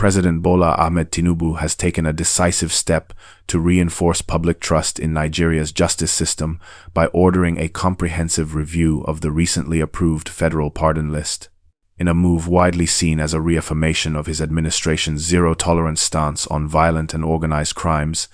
President Bola Tinubu has taken a decisive step to reinforce public trust in Nigeria's justice system by ordering a comprehensive review of the recently approved federal pardon list. In a move widely seen as a reaffirmation of his administration's zero-tolerance stance on violent and organized crimes,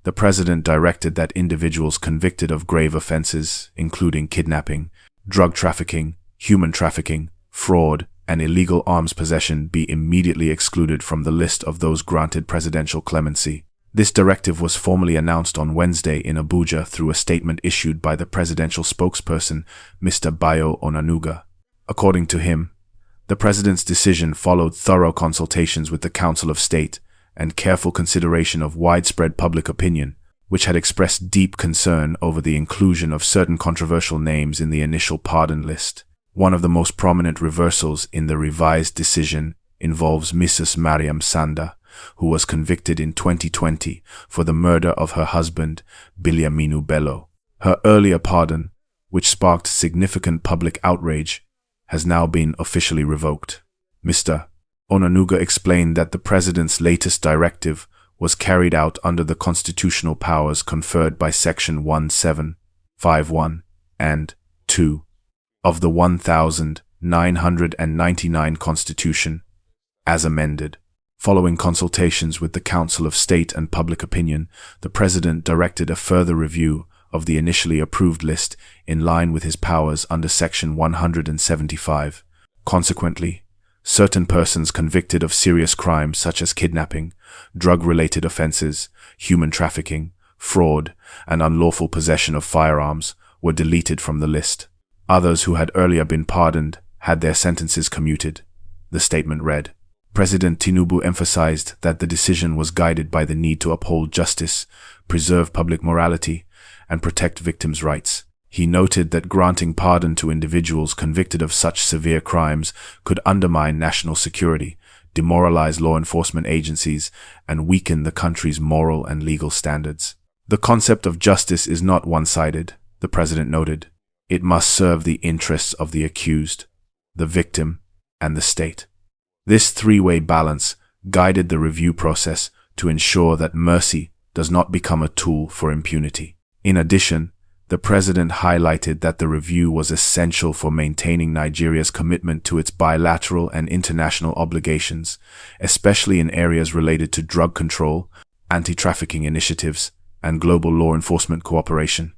the president directed that individuals convicted of grave offenses, including kidnapping, drug trafficking, human trafficking, fraud, and illegal arms possession, be immediately excluded from the list of those granted presidential clemency. This directive was formally announced on Wednesday in Abuja through a statement issued by the presidential spokesperson, Mr. Bayo Onanuga. According to him, the president's decision followed thorough consultations with the Council of State and careful consideration of widespread public opinion, which had expressed deep concern over the inclusion of certain controversial names in the initial pardon list. One of the most prominent reversals in the revised decision involves Mrs. Maryam Sanda, who was convicted in 2020 for the murder of her husband, Bilyaminu Bello. Her earlier pardon, which sparked significant public outrage, has now been officially revoked. Mr. Onanuga explained that the president's latest directive was carried out under the constitutional powers conferred by Section 1751 and 2 of the 1999 Constitution, as amended. Following consultations with the Council of State and public opinion, the president directed a further review of the initially approved list in line with his powers under Section 175. Consequently, certain persons convicted of serious crimes such as kidnapping, drug-related offenses, human trafficking, fraud, and unlawful possession of firearms were deleted from the list. Others who had earlier been pardoned had their sentences commuted. The statement read, President Tinubu emphasized that the decision was guided by the need to uphold justice, preserve public morality, and protect victims' rights. He noted that granting pardon to individuals convicted of such severe crimes could undermine national security, demoralize law enforcement agencies, and weaken the country's moral and legal standards. The concept of justice is not one-sided, the president noted. It must serve the interests of the accused, the victim, and the state. This three-way balance guided the review process to ensure that mercy does not become a tool for impunity. In addition, the president highlighted that the review was essential for maintaining Nigeria's commitment to its bilateral and international obligations, especially in areas related to drug control, anti-trafficking initiatives, and global law enforcement cooperation.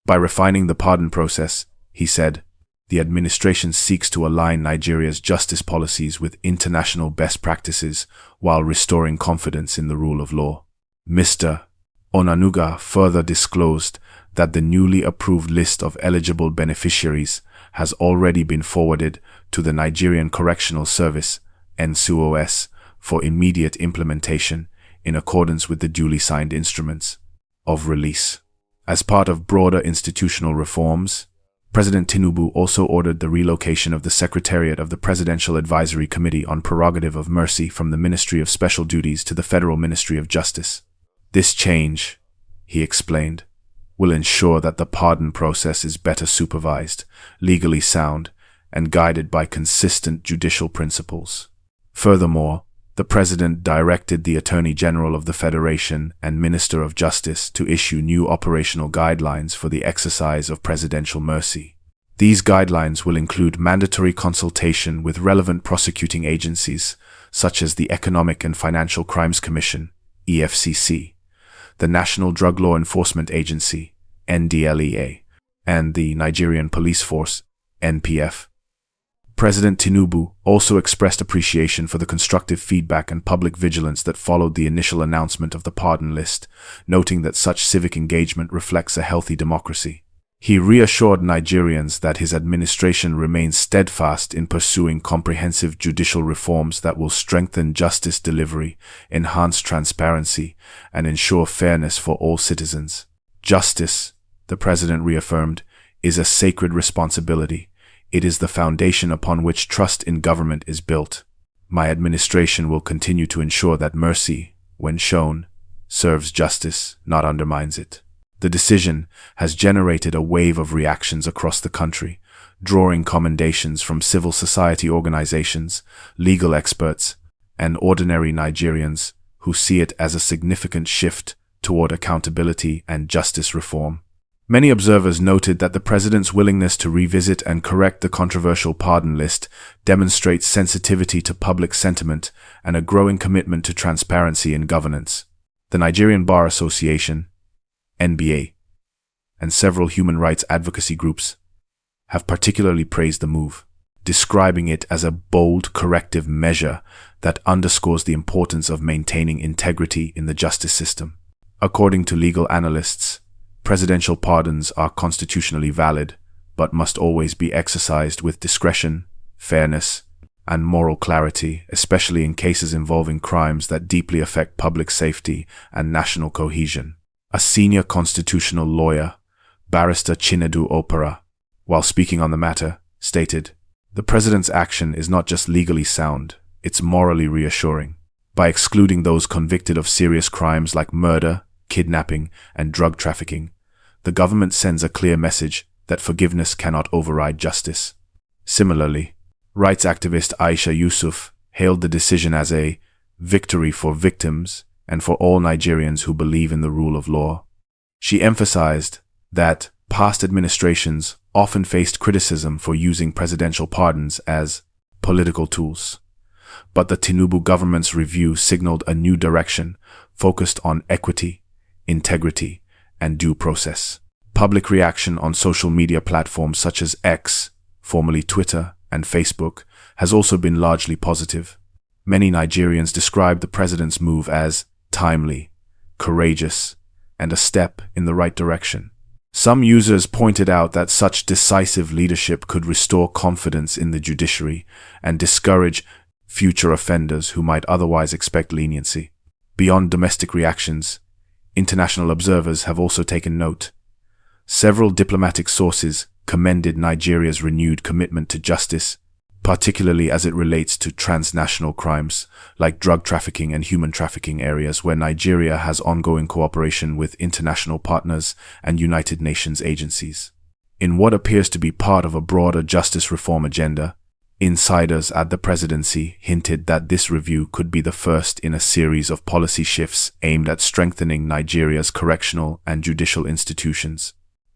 By refining the pardon process, he said, the administration seeks to align Nigeria's justice policies with international best practices while restoring confidence in the rule of law. Mr. Onanuga further disclosed that the newly approved list of eligible beneficiaries has already been forwarded to the Nigerian Correctional Service, NCOS, for immediate implementation in accordance with the duly signed instruments of release. As part of broader institutional reforms, President Tinubu also ordered the relocation of the Secretariat of the Presidential Advisory Committee on Prerogative of Mercy from the Ministry of Special Duties to the Federal Ministry of Justice. This change, he explained, will ensure that the pardon process is better supervised, legally sound, and guided by consistent judicial principles. Furthermore, the President directed the Attorney General of the Federation and Minister of Justice to issue new operational guidelines for the exercise of presidential mercy. These guidelines will include mandatory consultation with relevant prosecuting agencies, such as the Economic and Financial Crimes Commission, EFCC, the National Drug Law Enforcement Agency, NDLEA, and the Nigerian Police Force, NPF. President Tinubu also expressed appreciation for the constructive feedback and public vigilance that followed the initial announcement of the pardon list, noting that such civic engagement reflects a healthy democracy. He reassured Nigerians that his administration remains steadfast in pursuing comprehensive judicial reforms that will strengthen justice delivery, enhance transparency, and ensure fairness for all citizens. Justice, the president reaffirmed, is a sacred responsibility. It is the foundation upon which trust in government is built. My administration will continue to ensure that mercy, when shown, serves justice, not undermines it. The decision has generated a wave of reactions across the country, drawing commendations from civil society organizations, legal experts, and ordinary Nigerians who see it as a significant shift toward accountability and justice reform. Many observers noted that the president's willingness to revisit and correct the controversial pardon list demonstrates sensitivity to public sentiment and a growing commitment to transparency in governance. The Nigerian Bar Association, NBA, and several human rights advocacy groups have particularly praised the move, describing it as a bold corrective measure that underscores the importance of maintaining integrity in the justice system. According to legal analysts, presidential pardons are constitutionally valid, but must always be exercised with discretion, fairness, and moral clarity, especially in cases involving crimes that deeply affect public safety and national cohesion. A senior constitutional lawyer, Barrister Chinedu Opara, while speaking on the matter, stated, "The president's action is not just legally sound, it's morally reassuring. By excluding those convicted of serious crimes like murder, kidnapping, and drug trafficking, the government sends a clear message that forgiveness cannot override justice." Similarly, rights activist Aisha Yusuf hailed the decision as a victory for victims and for all Nigerians who believe in the rule of law. She emphasized that past administrations often faced criticism for using presidential pardons as political tools, but the Tinubu government's review signaled a new direction focused on equity, integrity, and due process. Public reaction on social media platforms such as X, formerly Twitter, and Facebook has also been largely positive. Many Nigerians describe the president's move as timely, courageous, and a step in the right direction. Some users pointed out that such decisive leadership could restore confidence in the judiciary and discourage future offenders who might otherwise expect leniency. Beyond domestic reactions, international observers have also taken note. Several diplomatic sources commended Nigeria's renewed commitment to justice, particularly as it relates to transnational crimes like drug trafficking and human trafficking areas where Nigeria has ongoing cooperation with international partners and United Nations agencies. In what appears to be part of a broader justice reform agenda, insiders at the presidency hinted that this review could be the first in a series of policy shifts aimed at strengthening Nigeria's correctional and judicial institutions.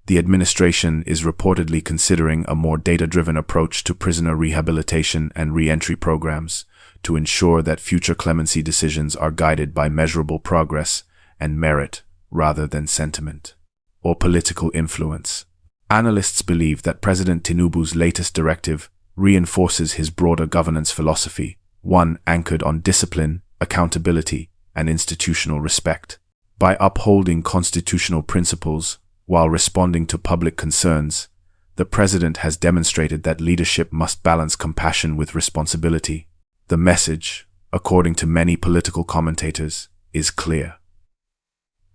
The administration is reportedly considering a more data-driven approach to prisoner rehabilitation and re-entry programs to ensure that future clemency decisions are guided by measurable progress and merit rather than sentiment or political influence. Analysts believe that President Tinubu's latest directive reinforces his broader governance philosophy, one anchored on discipline, accountability, and institutional respect. By upholding constitutional principles while responding to public concerns, the president has demonstrated that leadership must balance compassion with responsibility. The message, according to many political commentators, is clear.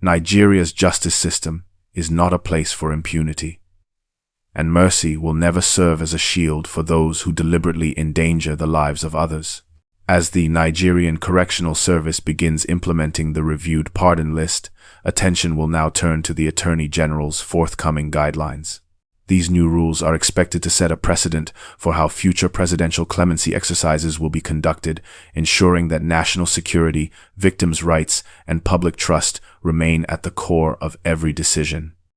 Nigeria's justice system is not a place for impunity, and mercy will never serve as a shield for those who deliberately endanger the lives of others. As the Nigerian Correctional Service begins implementing the reviewed pardon list, attention will now turn to the Attorney General's forthcoming guidelines. These new rules are expected to set a precedent for how future presidential clemency exercises will be conducted, ensuring that national security, victims' rights, and public trust remain at the core of every decision.